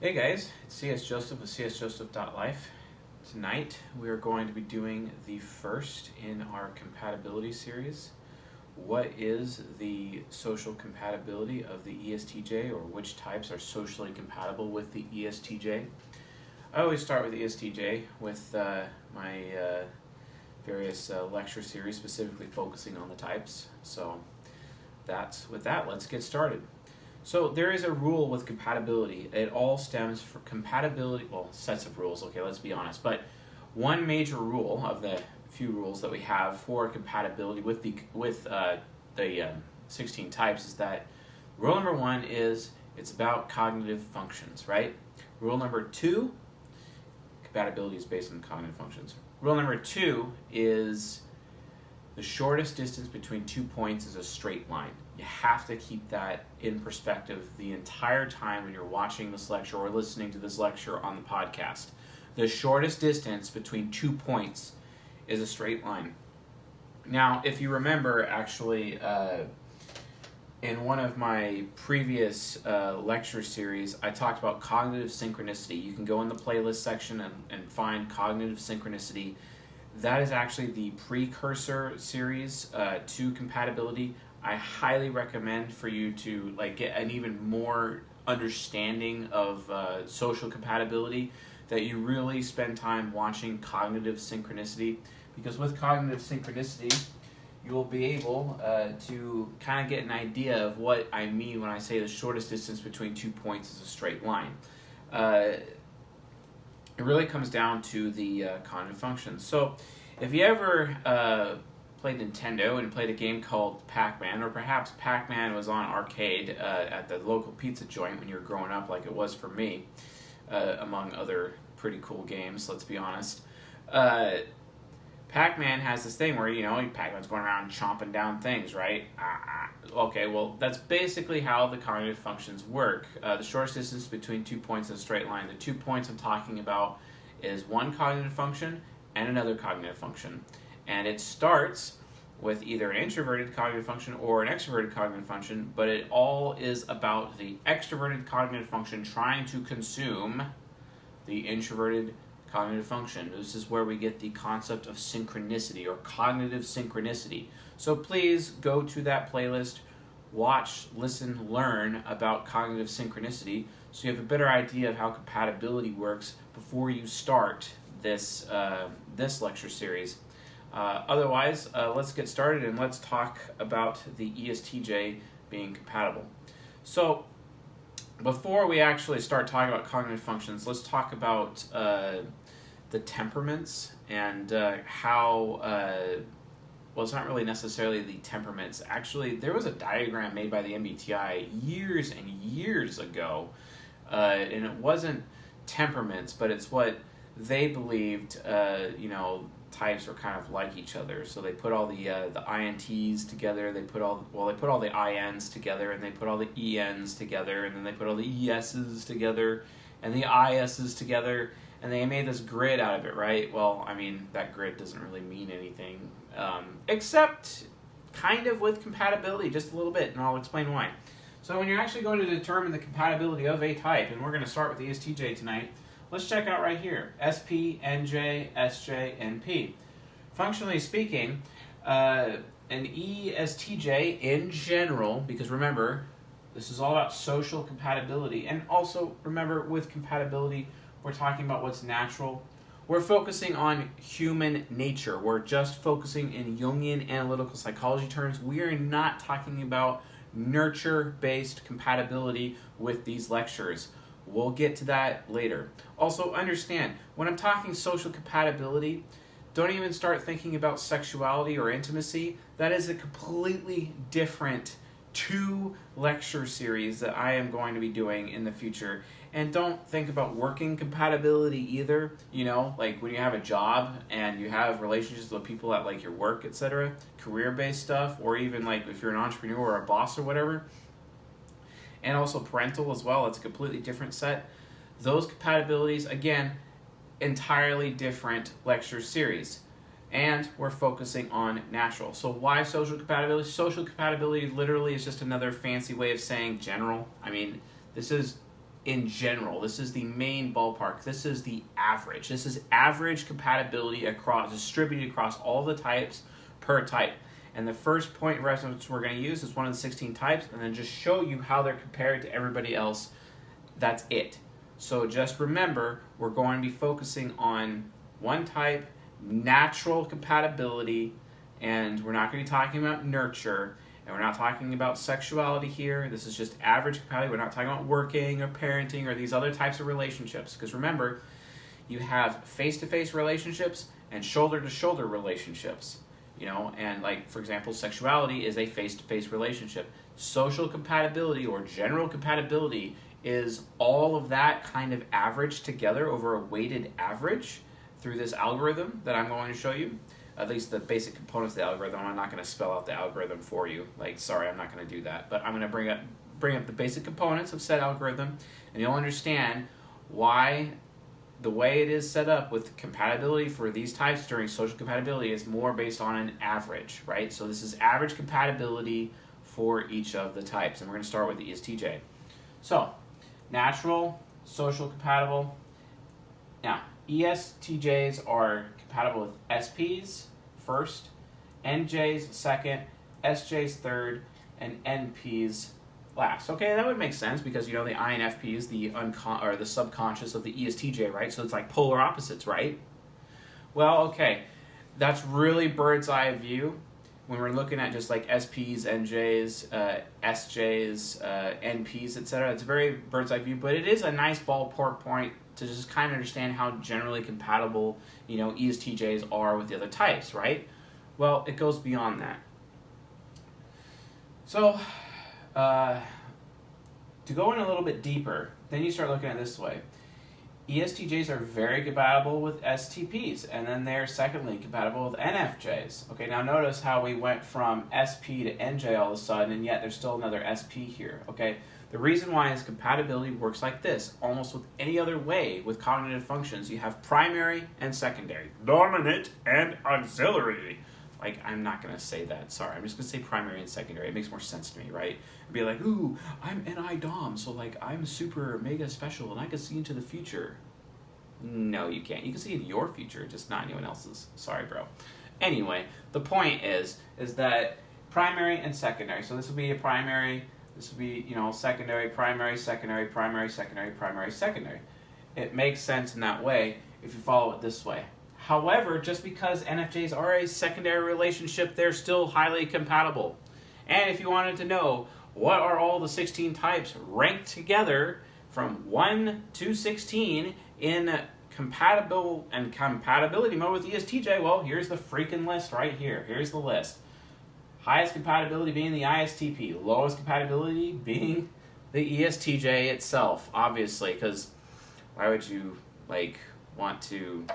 Hey guys, it's CS Joseph of csjoseph.life. Tonight we are going to be doing the first in our compatibility series. What is the social compatibility of the ESTJ, or which types are socially compatible with the ESTJ? I always start with ESTJ with my various lecture series specifically focusing on the types. So with that, let's get started. So there is a rule with compatibility. It all stems from compatibility, well, sets of rules, okay, let's be honest. But one major rule of the few rules that we have for compatibility with the 16 types is that rule number one is it's about cognitive functions, right? Rule number two, compatibility is based on cognitive functions. Rule number two is the shortest distance between 2 points is a straight line. You have to keep that in perspective the entire time when you're watching this lecture or listening to this lecture on the podcast. The shortest distance between 2 points is a straight line. Now, if you remember, actually, in one of my previous lecture series, I talked about cognitive synchronicity. You can go in the playlist section and find cognitive synchronicity. That is actually the precursor series to compatibility. I highly recommend for you to get an even more understanding of social compatibility, that you really spend time watching cognitive synchronicity, because with cognitive synchronicity you will be able to kind of get an idea of what I mean when I say the shortest distance between 2 points is a straight line. It really comes down to the cognitive functions. So if you ever played Nintendo and played a game called Pac-Man, or perhaps Pac-Man was on arcade at the local pizza joint when you were growing up, like it was for me, among other pretty cool games, let's be honest. Pac-Man has this thing where, Pac-Man's going around chomping down things, right? Okay, well, that's basically how the cognitive functions work. The shortest distance between 2 points in a straight line. The 2 points I'm talking about is one cognitive function and another cognitive function. And it starts with either an introverted cognitive function or an extroverted cognitive function, but it all is about the extroverted cognitive function trying to consume the introverted cognitive function. This is where we get the concept of synchronicity or cognitive synchronicity. So please go to that playlist, watch, listen, learn about cognitive synchronicity so you have a better idea of how compatibility works before you start this lecture series. Otherwise, let's get started and let's talk about the ESTJ being compatible. So before we actually start talking about cognitive functions, let's talk about the temperaments and how, well, it's not really necessarily the temperaments. Actually, there was a diagram made by the MBTI years and years ago, and it wasn't temperaments, but it's what they believed, types were kind of like each other. So they put all the INTs together, they put all the INs together, and they put all the ENs together, and then they put all the ESs together, and the ISs together, and they made this grid out of it, right? Well, I mean, that grid doesn't really mean anything, except kind of with compatibility, just a little bit, and I'll explain why. So when you're actually going to determine the compatibility of a type, and we're going to start with the ESTJ tonight, let's check out right here, SP, NJ, SJ, and P. Functionally speaking, an ESTJ in general, because remember, this is all about social compatibility, and also remember, with compatibility, we're talking about what's natural. We're focusing on human nature. We're just focusing in Jungian analytical psychology terms. We are not talking about nurture-based compatibility with these lectures. We'll get to that later. Also, understand, when I'm talking social compatibility, don't even start thinking about sexuality or intimacy. That is a completely different 2 lecture series that I am going to be doing in the future. And don't think about working compatibility either. Like when you have a job and you have relationships with people at your work, etc., career-based stuff, or even if you're an entrepreneur or a boss or whatever. And also parental as well, it's a completely different set. Those compatibilities, again, entirely different lecture series. And we're focusing on natural. So why social compatibility? Social compatibility literally is just another fancy way of saying general. I mean, this is in general. This is the main ballpark. This is the average. This is average compatibility distributed across all the types per type. And the first point of reference we're going to use is one of the 16 types, and then just show you how they're compared to everybody else. That's it. So just remember, we're going to be focusing on one type, natural compatibility, and we're not going to be talking about nurture, and we're not talking about sexuality here. This is just average compatibility. We're not talking about working or parenting or these other types of relationships. Because remember, you have face-to-face relationships and shoulder-to-shoulder relationships. And like, for example, sexuality is a face-to-face relationship. Social compatibility or general compatibility is all of that kind of averaged together over a weighted average through this algorithm that I'm going to show you. At least the basic components of the algorithm. I'm not going to spell out the algorithm for you. Sorry, I'm not going to do that. But I'm going to bring up the basic components of said algorithm, and you'll understand why the way it is set up with compatibility for these types during social compatibility is more based on an average, right? So this is average compatibility for each of the types, and we're going to start with the ESTJ. So, natural, social compatible. Now, ESTJs are compatible with SPs first, NJs second, SJs third, and NPs last. Okay, that would make sense because the INFP is the the subconscious of the ESTJ, right? So it's like polar opposites, right? Well, okay, that's really bird's eye view when we're looking at just like SPs, NJs, SJs, NPs, etc. It's a very bird's eye view, but it is a nice ballpark point to just kind of understand how generally compatible, ESTJs are with the other types, right? Well, it goes beyond that. So, to go in a little bit deeper, then you start looking at it this way. ESTJs are very compatible with STPs, and then they're secondly compatible with NFJs. Okay, now notice how we went from SP to NJ all of a sudden, and yet there's still another SP here, okay? The reason why is compatibility works like this. Almost with any other way with cognitive functions, you have primary and secondary, dominant and auxiliary. I'm not going to say that. Sorry, I'm just going to say primary and secondary. It makes more sense to me, right? It'd be like, ooh, I'm NI-DOM, so I'm super mega special and I can see into the future. No, you can't. You can see into your future, just not anyone else's. Sorry, bro. Anyway, the point is that primary and secondary. So this will be a primary, this will be, secondary, primary, secondary, primary, secondary, primary, secondary. It makes sense in that way if you follow it this way. However, just because NFJs are a secondary relationship, they're still highly compatible. And if you wanted to know what are all the 16 types ranked together from 1 to 16 in compatibility mode with ESTJ, well, here's the freaking list right here. Here's the list. Highest compatibility being the ISTP. Lowest compatibility being the ESTJ itself, obviously, because why would you, want to,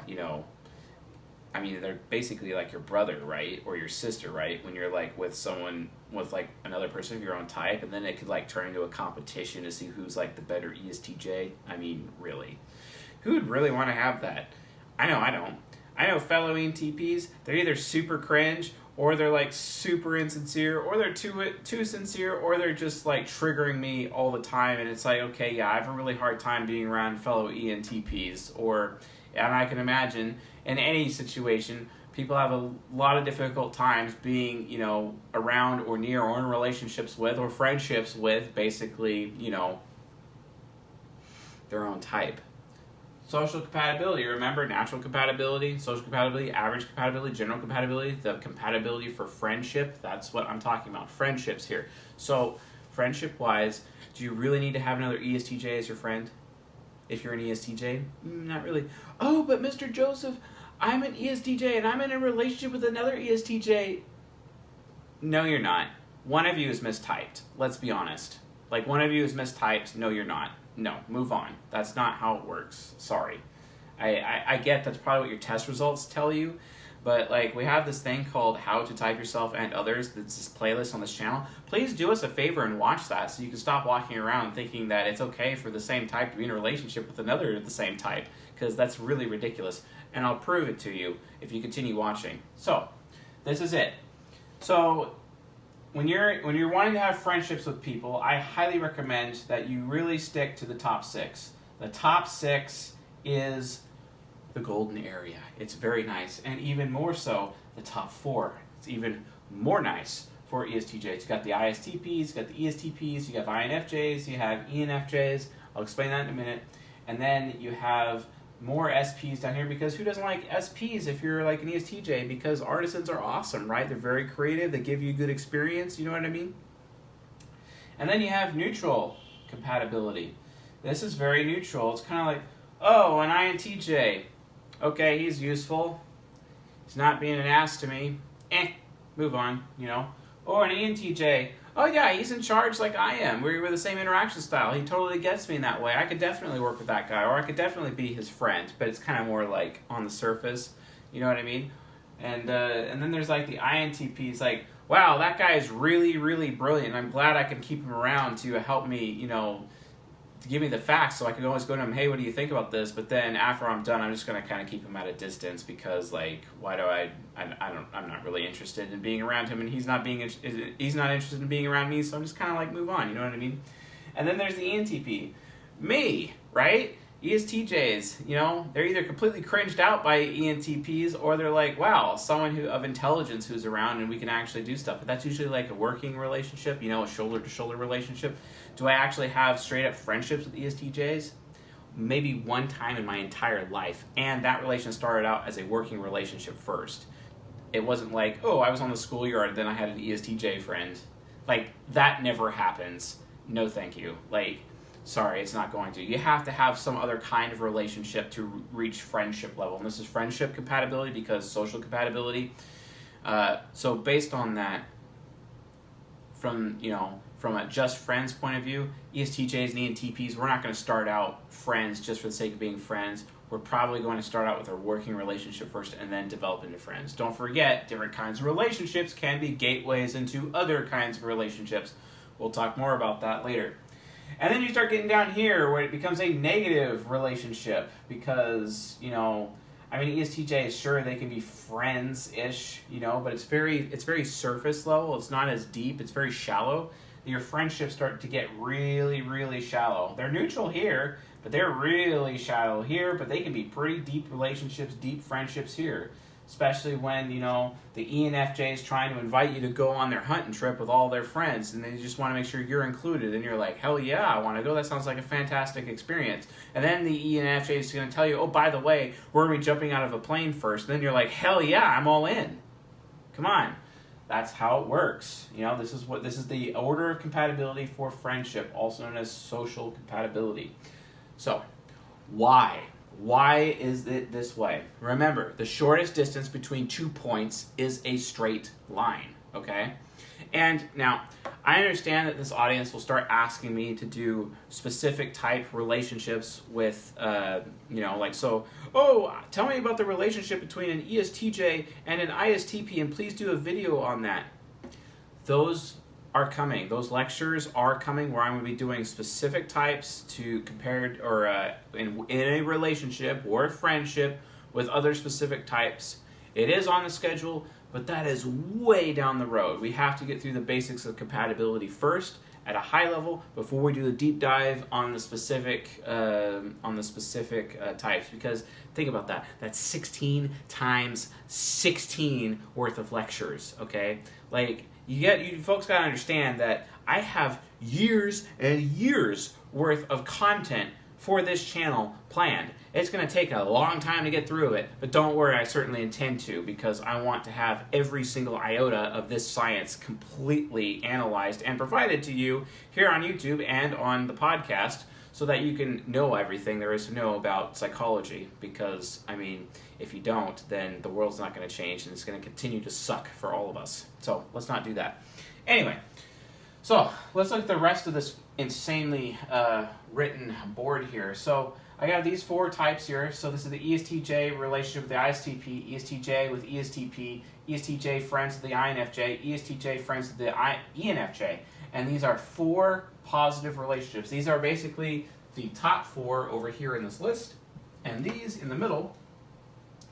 they're basically like your brother, right? Or your sister, right? When you're with someone, with another person of your own type, and then it could turn into a competition to see who's the better ESTJ. Really. Who would really want to have that? I know I don't. I know fellow ENTPs, they're either super cringe, or they're super insincere, or they're too sincere, or they're just triggering me all the time, and it's okay, yeah, I have a really hard time being around fellow ENTPs, and I can imagine in any situation, people have a lot of difficult times being, around or near or in relationships with or friendships with basically, their own type. Social compatibility, remember, natural compatibility, social compatibility, average compatibility, general compatibility, the compatibility for friendship, that's what I'm talking about, friendships here. So, friendship-wise, do you really need to have another ESTJ as your friend? If you're an ESTJ? Not really. Oh, but Mr. Joseph, I'm an ESTJ and I'm in a relationship with another ESTJ. No, you're not. One of you is mistyped. Let's be honest. One of you is mistyped. No, you're not. No, move on. That's not how it works. Sorry. I get that's probably what your test results tell you, but we have this thing called How to Type Yourself and Others. That's this playlist on this channel. Please do us a favor and watch that so you can stop walking around thinking that it's okay for the same type to be in a relationship with another of the same type, because that's really ridiculous. And I'll prove it to you if you continue watching. So, this is it. So, when you're wanting to have friendships with people, I highly recommend that you really stick to the top 6. The top 6 is the golden area. It's very nice, and even more so, the top 4. It's even more nice for ESTJs. You got the ISTPs, you got the ESTPs, you got INFJs, you have ENFJs. I'll explain that in a minute. And then you have more SPs down here, because who doesn't like SPs if you're like an ESTJ? Because artisans are awesome, right? They're very creative. They give you good experience. You know what I mean? And then you have neutral compatibility. This is very neutral. It's kind of like, oh, an INTJ. Okay, he's useful. He's not being an ass to me. Move on, you know. Or an ENTJ. Oh yeah, he's in charge like I am. We're the same interaction style. He totally gets me in that way. I could definitely work with that guy, or I could definitely be his friend. But it's kind of more like on the surface. You know what I mean? And then there's like the INTPs. Like, wow, that guy is really, really brilliant. I'm glad I can keep him around to help me, you know, to give me the facts, so I can always go to him, hey, what do you think about this? But then after I'm done, I'm just going to kind of keep him at a distance, because like, why do I'm not really interested in being around him, and he's not interested in being around me, so I'm just kind of like move on, you know what I mean? And then there's the ENTP, me, right? ESTJs, you know, they're either completely cringed out by ENTPs, or they're like, wow, someone of intelligence who's around and we can actually do stuff. But that's usually like a working relationship, you know, a shoulder-to-shoulder relationship. Do I actually have straight-up friendships with ESTJs? Maybe one time in my entire life, and that relation started out as a working relationship first. It wasn't like, oh, I was on the schoolyard, then I had an ESTJ friend. Like, that never happens. No thank you. Like, sorry, it's not going to. You have to have some other kind of relationship to reach friendship level. And this is friendship compatibility, because social compatibility. So based on that, from a just friends point of view, ESTJs and ENTPs, we're not going to start out friends just for the sake of being friends. We're probably going to start out with a working relationship first and then develop into friends. Don't forget, different kinds of relationships can be gateways into other kinds of relationships. We'll talk more about that later. And then you start getting down here where it becomes a negative relationship, because, you know, I mean, ESTJs, sure, they can be friends-ish, you know, but it's very surface level. It's not as deep. It's very shallow. Your friendships start to get really, really shallow. They're neutral here, but they're really shallow here, but they can be pretty deep relationships, deep friendships here. Especially when, you know, the ENFJ is trying to invite you to go on their hunting trip with all their friends, and they just want to make sure you're included, and you're like, hell yeah, I want to go, that sounds like a fantastic experience. And then the ENFJ is going to tell you, oh, by the way, we're going to be jumping out of a plane first. And then you're like, hell yeah, I'm all in. Come on. That's how it works. You know, this is the order of compatibility for friendship, also known as social compatibility. So, why? Why is it this way? Remember, the shortest distance between 2 points is a straight line, okay? And now, I understand that this audience will start asking me to do specific type relationships with, tell me about the relationship between an ESTJ and an ISTP, and please do a video on that. Those are coming. Those lectures are coming, where I'm going to be doing specific types to compare, or in a relationship or a friendship with other specific types. It is on the schedule, but that is way down the road. We have to get through the basics of compatibility first at a high level before we do the deep dive on the specific types. Because think about that. That's 16 times 16 worth of lectures. Okay, like you folks gotta understand that I have years and years worth of content for this channel planned. It's going to take a long time to get through it, but don't worry, I certainly intend to, because I want to have every single iota of this science completely analyzed and provided to you here on YouTube and on the podcast, so that you can know everything there is to know about psychology. Because, I mean, if you don't, then the world's not going to change, and it's going to continue to suck for all of us. So let's not do that. Anyway, so let's look at the rest of this insanely written board here. So I got these 4 types here. So this is the ESTJ relationship with the ISTP, ESTJ with ESTP, ESTJ friends with the INFJ, ESTJ friends with the ENFJ. And these are 4 positive relationships. These are basically the top 4 over here in this list. And these in the middle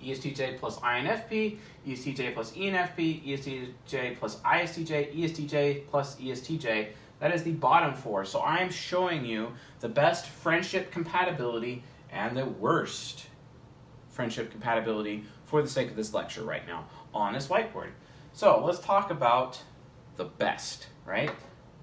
ESTJ plus INFP, ESTJ plus ENFP, ESTJ plus ISTJ, ESTJ plus ESTJ. That is the bottom four. So I am showing you the best friendship compatibility and the worst friendship compatibility for the sake of this lecture right now on this whiteboard. So let's talk about the best, right?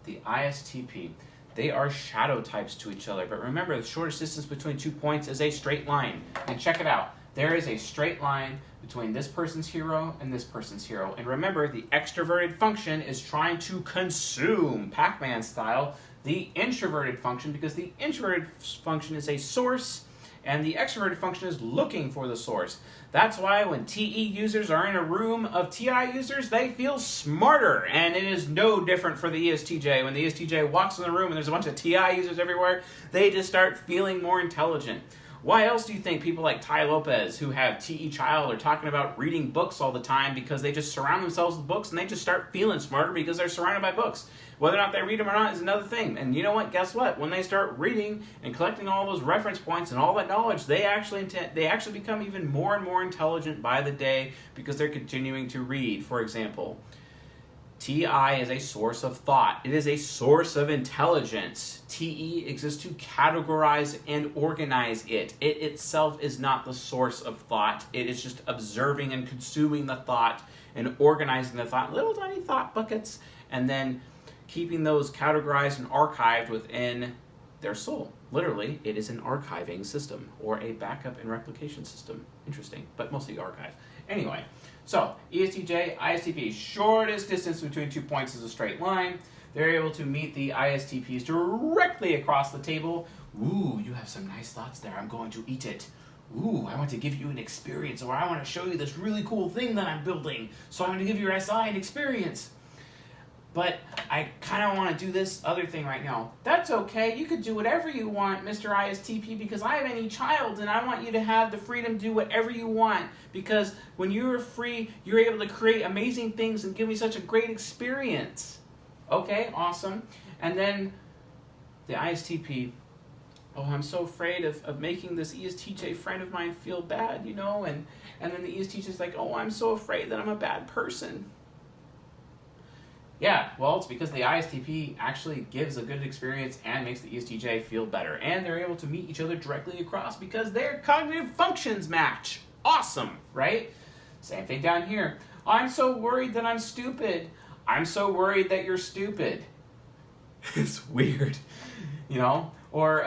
The ISTP. They are shadow types to each other. But remember, the shortest distance between 2 points is a straight line. And check it out. There is a straight line between this person's hero and this person's hero. And remember, the extroverted function is trying to consume, Pac-Man style, the introverted function, because the introverted function is a source and the extroverted function is looking for the source. That's why when TE users are in a room of TI users, they feel smarter. And it is no different for the ESTJ. When the ESTJ walks in the room and there's a bunch of TI users everywhere, they just start feeling more intelligent. Why else do you think people like Tai Lopez, who have TE Child, are talking about reading books all the time? Because they just surround themselves with books and they just start feeling smarter because they're surrounded by books. Whether or not they read them or not is another thing. And you know what? Guess what? When they start reading and collecting all those reference points and all that knowledge, they actually become even more and more intelligent by the day because they're continuing to read. For example, TI is a source of thought. It is a source of intelligence. TE exists to categorize and organize it. It itself is not the source of thought. It is just observing and consuming the thought and organizing the thought, little tiny thought buckets, and then keeping those categorized and archived within their soul. Literally, it is an archiving system or a backup and replication system. Interesting, but mostly archive. Anyway, so ESTJ, ISTP, shortest distance between 2 points is a straight line. They're able to meet the ISTPs directly across the table. Ooh, you have some nice thoughts there. I'm going to eat it. Ooh, I want to give you an experience, or I want to show you this really cool thing that I'm building. So I'm going to give your SI an experience. But I kind of want to do this other thing right now. That's okay. You could do whatever you want, Mr. ISTP, because I have any child, and I want you to have the freedom to do whatever you want. Because when you're free, you're able to create amazing things and give me such a great experience. Okay, awesome. And then the ISTP, oh, I'm so afraid of making this ESTJ friend of mine feel bad, you know? And then the ESTJ is like, oh, I'm so afraid that I'm a bad person. Yeah, well, it's because the ISTP actually gives a good experience and makes the ESTJ feel better. And they're able to meet each other directly across because their cognitive functions match. Awesome, right? Same thing down here. I'm so worried that I'm stupid. I'm so worried that you're stupid. It's weird, you know? Or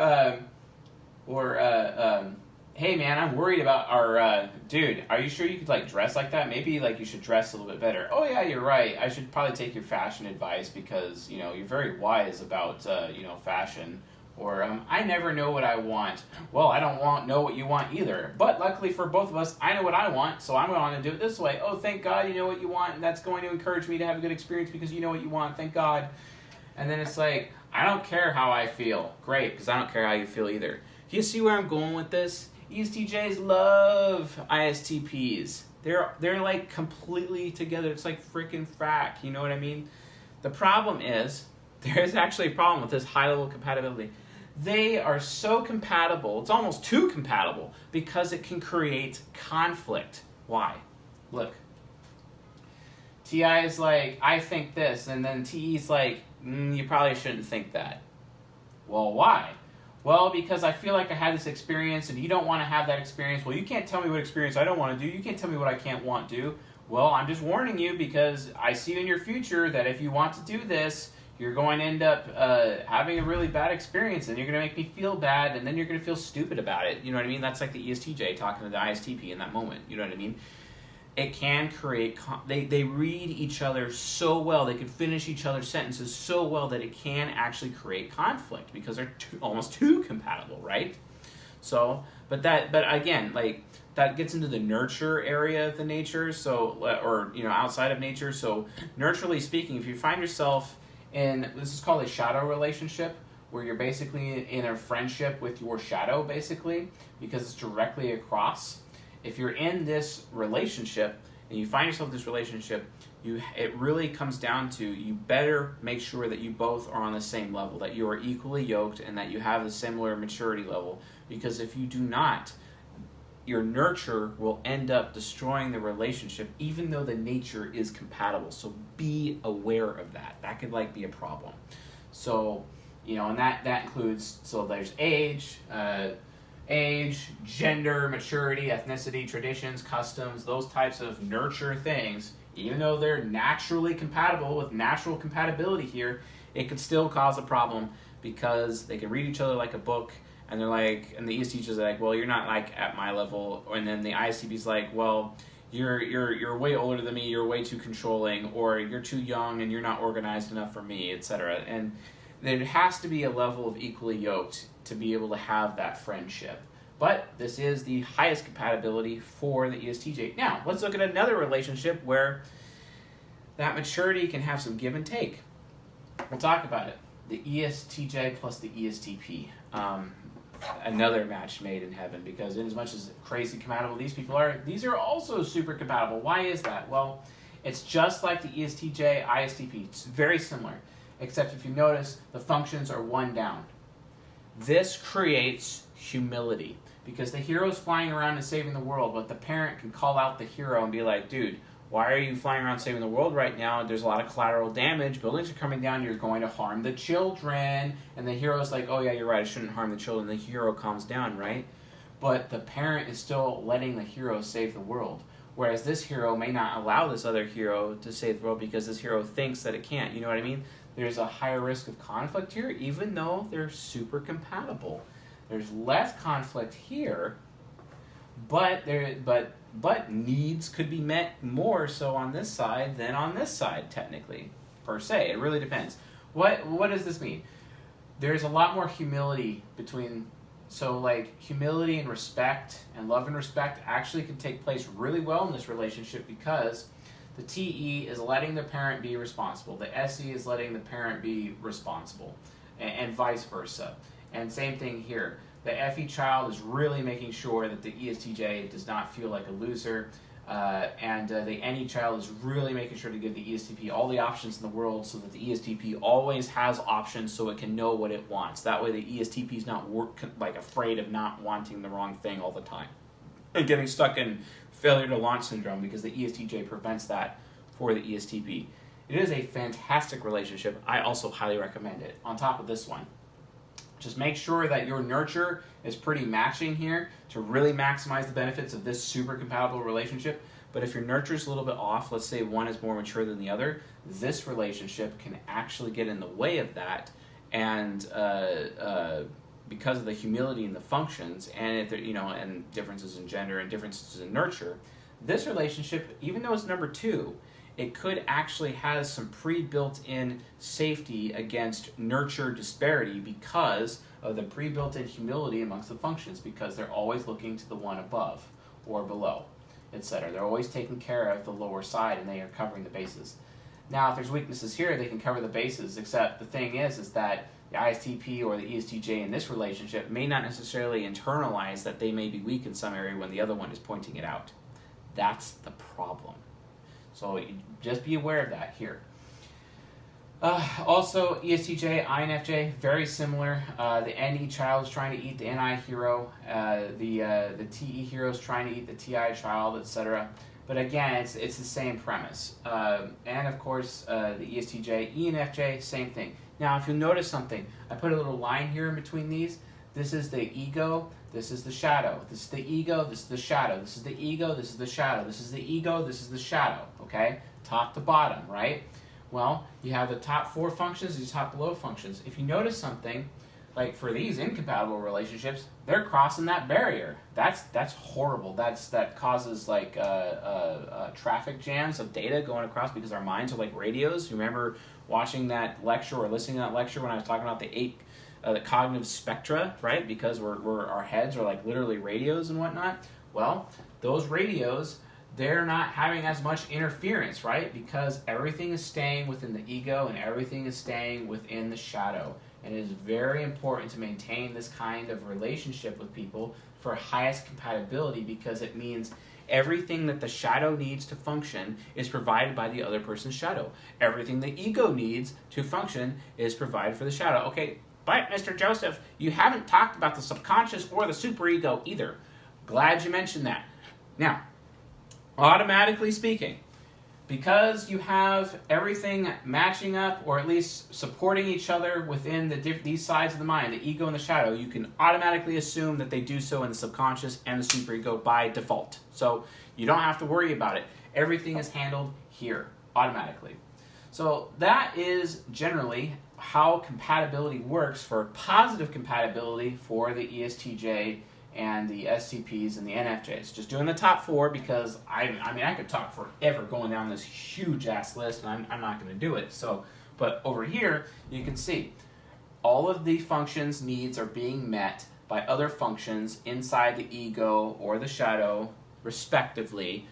hey man, I'm worried about our, dude, are you sure you could like dress like that? Maybe like you should dress a little bit better. Oh yeah, you're right. I should probably take your fashion advice because, you know, you're very wise about, you know, fashion. Or, I never know what I want. Well, I don't know what you want either. But luckily for both of us, I know what I want, so I'm going to do it this way. Oh, thank God you know what you want, and that's going to encourage me to have a good experience because you know what you want, thank God. And then it's like, I don't care how I feel. Great, because I don't care how you feel either. Do you see where I'm going with this? ESTJs love ISTPs. They're like completely together. It's like freaking frack, you know what I mean? The problem is, there is actually a problem with this high level compatibility. They are so compatible, it's almost too compatible, because it can create conflict. Why? Look. TI is like, I think this, and then TE is like, you probably shouldn't think that. Well, why? Well, because I feel like I had this experience, and you don't want to have that experience. Well, you can't tell me what experience I don't want to do. You can't tell me what I can't want to do. Well, I'm just warning you because I see in your future that if you want to do this, you're going to end up having a really bad experience, and you're going to make me feel bad, and then you're going to feel stupid about it. You know what I mean? That's like the ESTJ talking to the ISTP in that moment. You know what I mean? It can create... They read each other so well. They can finish each other's sentences so well that it can actually create conflict because they're almost too compatible, right? So, but again, like... that gets into the nurture area of the nature, so, or, you know, outside of nature. So, nurturally speaking, if you find yourself in, this is called a shadow relationship, where you're basically in a friendship with your shadow, basically, because it's directly across. If you're in this relationship, and you find yourself in this relationship, it really comes down to, you better make sure that you both are on the same level, that you are equally yoked, and that you have a similar maturity level, because if you do not, your nurture will end up destroying the relationship, even though the nature is compatible. So be aware of that. That could be a problem. So, and that includes, so there's age, gender, maturity, ethnicity, traditions, customs, those types of nurture things. Even though they're naturally compatible with natural compatibility here, it could still cause a problem because they can read each other like a book. And they're and the ESTJs are well, you're not at my level. And then the ISTP's well, you're way older than me, you're way too controlling, or you're too young and you're not organized enough for me, etc. And there has to be a level of equally yoked to be able to have that friendship. But this is the highest compatibility for the ESTJ. Now, let's look at another relationship where that maturity can have some give and take. We'll talk about it. The ESTJ plus the ESTP. Another match made in heaven, because in as much as crazy compatible these people are, these are also super compatible. Why is that? Well, it's just like the ESTJ, ISTP. It's very similar, except if you notice, the functions are one down. This creates humility, because the hero's flying around and saving the world, but the parent can call out the hero and be dude, why are you flying around saving the world right now? There's a lot of collateral damage. Buildings are coming down. You're going to harm the children. And the hero's oh yeah, you're right. I shouldn't harm the children. The hero calms down, right? But the parent is still letting the hero save the world. Whereas this hero may not allow this other hero to save the world because this hero thinks that it can't. You know what I mean? There's a higher risk of conflict here, even though they're super compatible. There's less conflict here, but needs could be met more so on this side than on this side, technically, per se. It really depends. What does this mean? There's a lot more humility between, humility and respect and love and respect actually can take place really well in this relationship, because the TE is letting the parent be responsible. The SE is letting the parent be responsible, and vice versa. And same thing here. The FE child is really making sure that the ESTJ does not feel like a loser, and the NE child is really making sure to give the ESTP all the options in the world so that the ESTP always has options so it can know what it wants. That way the ESTP is not afraid of not wanting the wrong thing all the time and getting stuck in failure to launch syndrome, because the ESTJ prevents that for the ESTP. It is a fantastic relationship. I also highly recommend it. On top of this one, just make sure that your nurture is pretty matching here to really maximize the benefits of this super compatible relationship. But if your nurture is a little bit off, let's say one is more mature than the other, this relationship can actually get in the way of that. And because of the humility in the functions, and and differences in gender and differences in nurture, this relationship, even though it's number 2, it could actually have some pre-built-in safety against nurture disparity because of the pre-built-in humility amongst the functions, because they're always looking to the one above or below, etc. They're always taking care of the lower side, and they are covering the bases. Now, if there's weaknesses here, they can cover the bases, except the thing is that the ISTP or the ESTJ in this relationship may not necessarily internalize that they may be weak in some area when the other one is pointing it out. That's the problem. So just be aware of that here. Also, ESTJ, INFJ, very similar. The NE child is trying to eat the NI hero. The TE hero is trying to eat the TI child, etc. But again, it's the same premise. And of course, the ESTJ, ENFJ, same thing. Now, if you notice something, I put a little line here in between these. This is the ego, this is the shadow. This is the ego, this is the shadow. This is the ego, this is the shadow. This is the ego, this is the shadow, okay? Top to bottom, right? Well, you have the top 4 functions and the top below functions. If you notice something, for these incompatible relationships, they're crossing that barrier. That's horrible. That causes traffic jams of data going across, because our minds are like radios. You remember watching that lecture or listening to that lecture when I was talking about the cognitive spectra, right? Because our heads are literally radios and whatnot. Well, those radios, they're not having as much interference, right? Because everything is staying within the ego and everything is staying within the shadow. And it is very important to maintain this kind of relationship with people for highest compatibility, because it means everything that the shadow needs to function is provided by the other person's shadow. Everything the ego needs to function is provided for the shadow. Okay, but Mr. Joseph, you haven't talked about the subconscious or the superego either. Glad you mentioned that. Now, automatically speaking, because you have everything matching up, or at least supporting each other within these sides of the mind, the ego and the shadow, you can automatically assume that they do so in the subconscious and the superego by default. So you don't have to worry about it. Everything is handled here automatically. So that is generally how compatibility works for positive compatibility for the ESTJ and the SCPs and the NFJs. Just doing the top 4 because I could talk forever going down this huge ass list, and I'm not going to do it. So, but over here you can see all of the functions' needs are being met by other functions inside the ego or the shadow, respectively.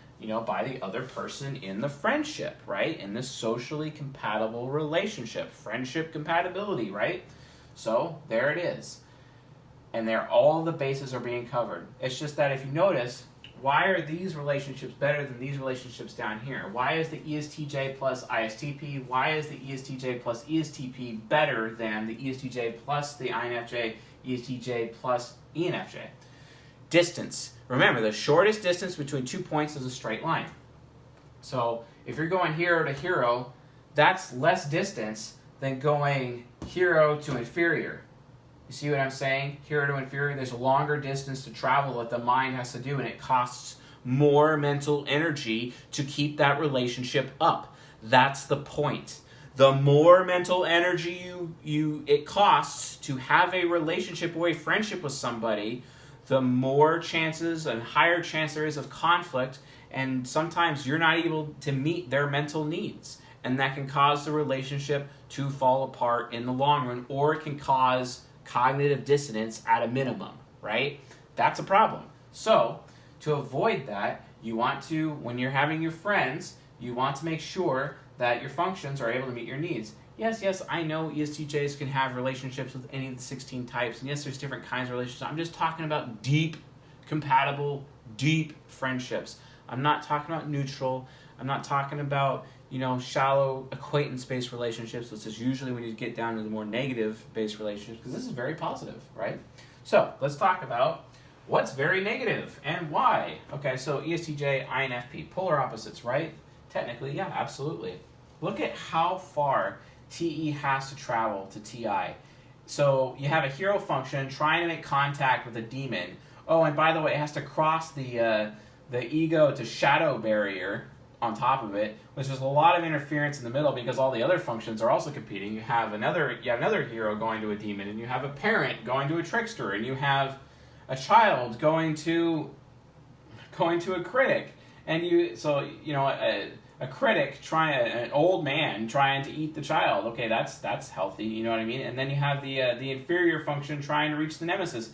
By the other person in the friendship, right? In this socially compatible relationship, friendship compatibility, right? So there it is. And all the bases are being covered. It's just that if you notice, why are these relationships better than these relationships down here? Why is the ESTJ plus ISTP, why is the ESTJ plus ESTP better than the ESTJ plus the INFJ, ESTJ plus ENFJ? Distance. Remember, the shortest distance between 2 points is a straight line. So if you're going hero to hero, that's less distance than going hero to inferior. You see what I'm saying? Hero to inferior, there's a longer distance to travel that the mind has to do, and it costs more mental energy to keep that relationship up. That's the point. The more mental energy it costs to have a relationship or a friendship with somebody, the more chances and higher chance there is of conflict, and sometimes you're not able to meet their mental needs, and that can cause the relationship to fall apart in the long run, or it can cause cognitive dissonance at a minimum, right? That's a problem. So to avoid that, you want to, when you're having your friends, you want to make sure that your functions are able to meet your needs. Yes, I know ESTJs can have relationships with any of the 16 types, and yes, there's different kinds of relationships. I'm just talking about deep, compatible, deep friendships. I'm not talking about neutral. I'm not talking about, shallow acquaintance-based relationships, which is usually when you get down to the more negative-based relationships, because this is very positive, right? So let's talk about what's very negative and why. Okay, so ESTJ, INFP, polar opposites, right? Technically, yeah, absolutely. Look at how far TE has to travel to TI. So you have a hero function trying to make contact with a demon. Oh, and by the way, it has to cross the ego to shadow barrier on top of it, which is a lot of interference in the middle because all the other functions are also competing. You have another hero going to a demon, and you have a parent going to a trickster, and you have a child going to a critic, and a critic an old man trying to eat the child. Okay, that's healthy, you know what I mean? And then you have the inferior function trying to reach the nemesis.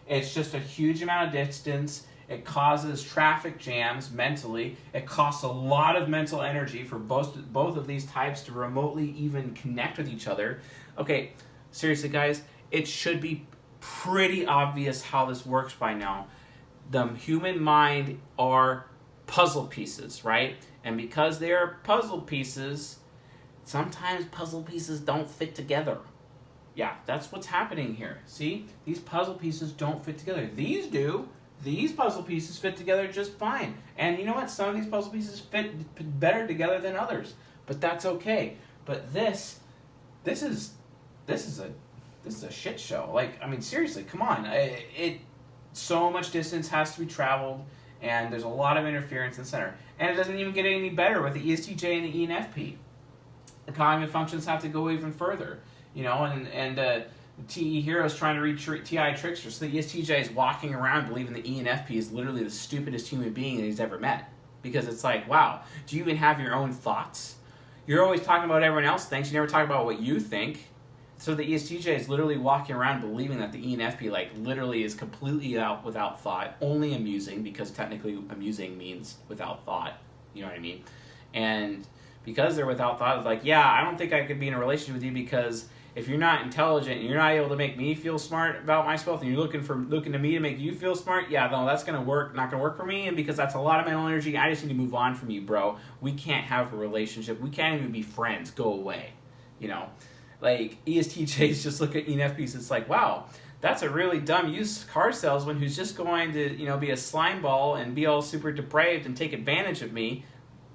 It's just a huge amount of distance. It causes traffic jams mentally. It costs a lot of mental energy for both of these types to remotely even connect with each other. Okay, seriously guys, it should be pretty obvious how this works by now. The human mind are puzzle pieces, right? And because they are puzzle pieces, sometimes puzzle pieces don't fit together. Yeah, that's what's happening here. See? These puzzle pieces don't fit together. These do. These puzzle pieces fit together just fine. And you know what? Some of these puzzle pieces fit better together than others. But that's okay. But this is a shit show. Like, I mean, seriously, come on. So much distance has to be traveled, and there's a lot of interference in the center. And it doesn't even get any better with the ESTJ and the ENFP. The cognitive functions have to go even further, and the TE hero is trying to reach TI trickster. So the ESTJ is walking around believing the ENFP is literally the stupidest human being that he's ever met. Because it's like, wow, do you even have your own thoughts? You're always talking about what everyone else thinks. You never talk about what you think. So the ESTJ is literally walking around believing that the ENFP literally is completely without thought, only amusing, because technically amusing means without thought. You know what I mean? And because they're without thought, it's like, yeah, I don't think I could be in a relationship with you because if you're not intelligent and you're not able to make me feel smart about myself and you're looking to me to make you feel smart, yeah, no, that's not gonna work for me, and because that's a lot of mental energy, I just need to move on from you, bro. We can't have a relationship. We can't even be friends. Go away. Like, ESTJs just look at ENFPs, it's like, wow, that's a really dumb used car salesman who's just going to, be a slime ball and be all super depraved and take advantage of me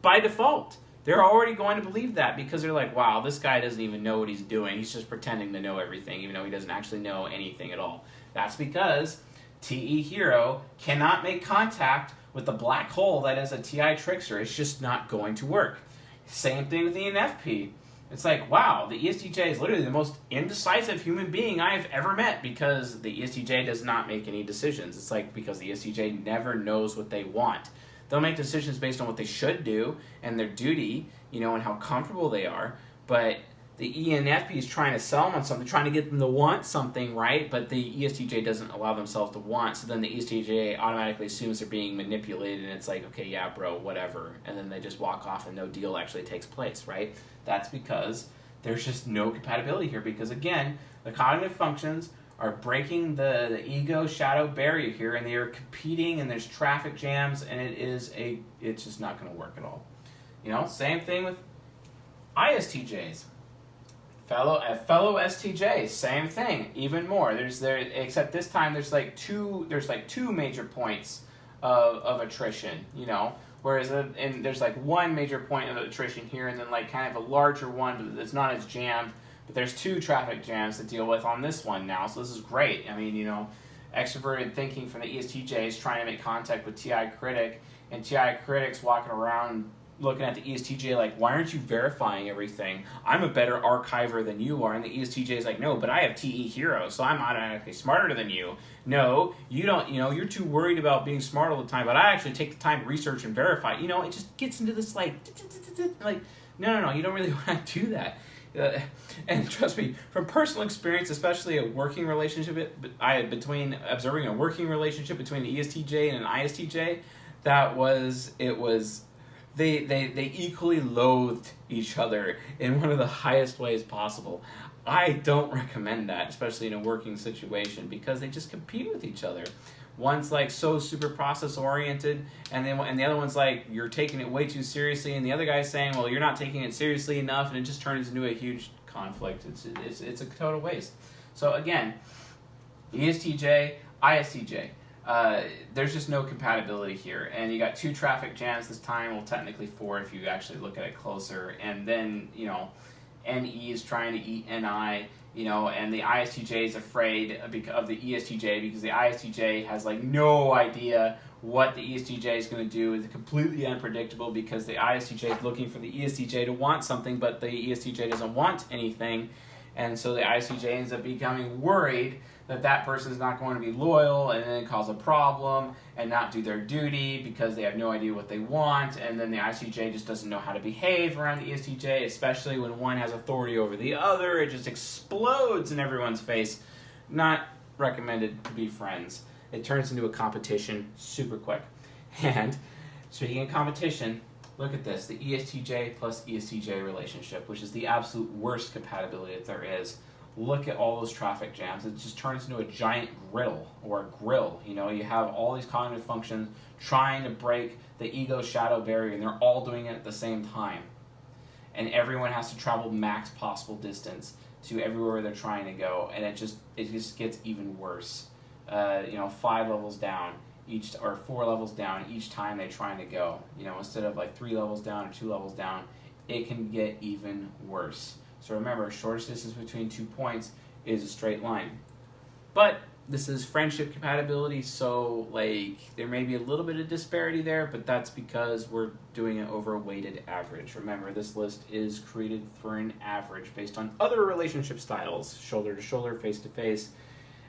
by default. They're already going to believe that because they're like, wow, this guy doesn't even know what he's doing. He's just pretending to know everything, even though he doesn't actually know anything at all. That's because TE Hero cannot make contact with the black hole that is a TI trickster. It's just not going to work. Same thing with the ENFP. It's like, wow, the ESTJ is literally the most indecisive human being I've ever met because the ESTJ does not make any decisions. It's like because the ESTJ never knows what they want. They'll make decisions based on what they should do and their duty, and how comfortable they are. But the ENFP is trying to sell them on something, trying to get them to want something, right? But the ESTJ doesn't allow themselves to want. So then the ESTJ automatically assumes they're being manipulated, and it's like, okay, yeah, bro, whatever. And then they just walk off and no deal actually takes place, right? That's because there's just no compatibility here. Because again, the cognitive functions are breaking the ego shadow barrier here, and they are competing, and there's traffic jams, and it's just not going to work at all. Same thing with ISTJs. Fellow STJs, same thing, even more. Except this time there's like two major points of attrition, whereas there's like one major point of attrition here, and then like kind of a larger one, but it's not as jammed. But there's two traffic jams to deal with on this one now, so this is great. I mean, extroverted thinking from the ESTJs trying to make contact with TI critic, and TI critics walking around looking at the ESTJ like, why aren't you verifying everything? I'm a better archiver than you are. And the ESTJ is like, no, but I have TE Hero, so I'm automatically smarter than you. No, you don't, you're too worried about being smart all the time, but I actually take the time to research and verify. It just gets into this like no, you don't really want to do that. And trust me, from personal experience, especially observing a working relationship between the ESTJ and an ISTJ, they equally loathed each other in one of the highest ways possible. I don't recommend that, especially in a working situation, because they just compete with each other. One's like so super process oriented, and the other one's like, you're taking it way too seriously, and the other guy's saying, well, you're not taking it seriously enough, and it just turns into a huge conflict. It's a total waste. So again, ESTJ, ISTJ. There's just no compatibility here, and you got two traffic jams this time. Well, technically four if you actually look at it closer, and then NE is trying to eat NI, and the ISTJ is afraid of the ESTJ because the ISTJ has like no idea what the ESTJ is going to do. It's completely unpredictable because the ISTJ is looking for the ESTJ to want something, but the ESTJ doesn't want anything, and so the ISTJ ends up becoming worried that person is not going to be loyal and then cause a problem and not do their duty because they have no idea what they want, and then the ISTJ just doesn't know how to behave around the ESTJ, especially when one has authority over the other. It just explodes in everyone's face. Not recommended to be friends. It turns into a competition super quick. And speaking of competition, look at this, the ESTJ plus ESTJ relationship, which is the absolute worst compatibility that there is. Look at all those traffic jams. It just turns into a giant griddle or a grill. You have all these cognitive functions trying to break the ego shadow barrier, and they're all doing it at the same time. And everyone has to travel max possible distance to everywhere they're trying to go, and it just gets even worse. 5 levels down or 4 levels down each time they're trying to go. Instead of like 3 levels down or 2 levels down, it can get even worse. So remember, shortest distance between 2 points is a straight line. But this is friendship compatibility, so there may be a little bit of disparity there, but that's because we're doing it over a weighted average. Remember, this list is created for an average based on other relationship styles, shoulder to shoulder, face to face,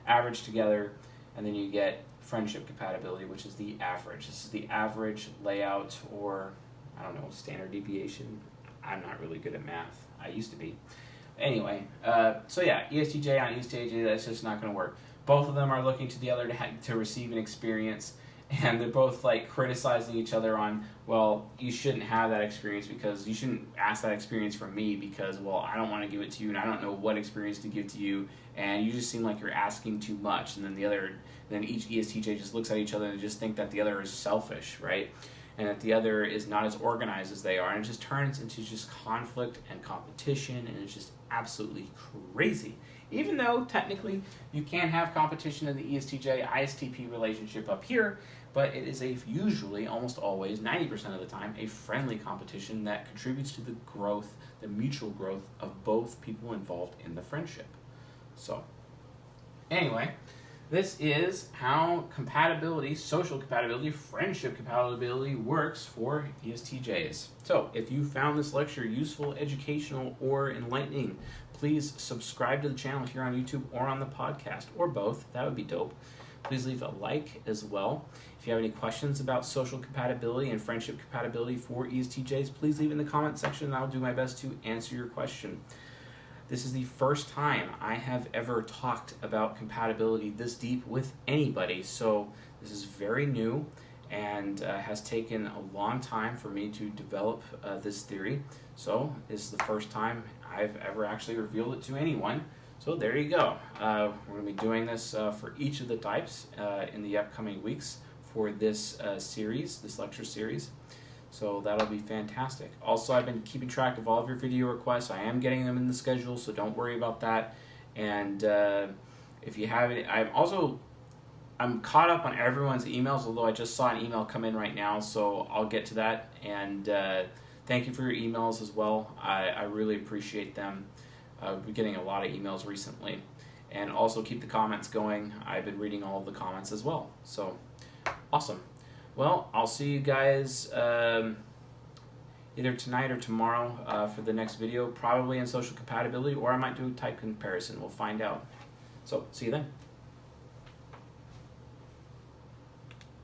average together, and then you get friendship compatibility, which is the average. This is the average layout, or standard deviation. I'm not really good at math. I used to be. Anyway, ESTJ on ESTJ, that's just not going to work. Both of them are looking to the other to receive an experience, and they're both criticizing each other on, well, you shouldn't have that experience because you shouldn't ask that experience from me because, well, I don't want to give it to you, and I don't know what experience to give to you, and you just seem like you're asking too much. And then each ESTJ just looks at each other and just think that the other is selfish, right? And that the other is not as organized as they are, and it just turns into just conflict and competition, and it's just absolutely crazy. Even though technically you can have competition in the ESTJ ISTP relationship up here, but it is usually, almost always, 90% of the time, a friendly competition that contributes to the growth, the mutual growth of both people involved in the friendship. So, anyway, this is how compatibility, social compatibility, friendship compatibility works for ESTJs. So, if you found this lecture useful, educational, or enlightening, please subscribe to the channel here on YouTube or on the podcast, or both. That would be dope. Please leave a like as well. If you have any questions about social compatibility and friendship compatibility for ESTJs, please leave in the comment section and I'll do my best to answer your question. This is the first time I have ever talked about compatibility this deep with anybody, so this is very new and has taken a long time for me to develop this theory. So this is the first time I've ever actually revealed it to anyone. So there you go. We're going to be doing this for each of the types in the upcoming weeks for this series, this lecture series. So that'll be fantastic. Also, I've been keeping track of all of your video requests. I am getting them in the schedule, so don't worry about that. And if you have any, I'm caught up on everyone's emails, although I just saw an email come in right now, so I'll get to that. And thank you for your emails as well. I really appreciate them. I've been getting a lot of emails recently. And also keep the comments going. I've been reading all of the comments as well. So, awesome. Well, I'll see you guys either tonight or tomorrow for the next video, probably in social compatibility, or I might do a type comparison. We'll find out. So, see you then.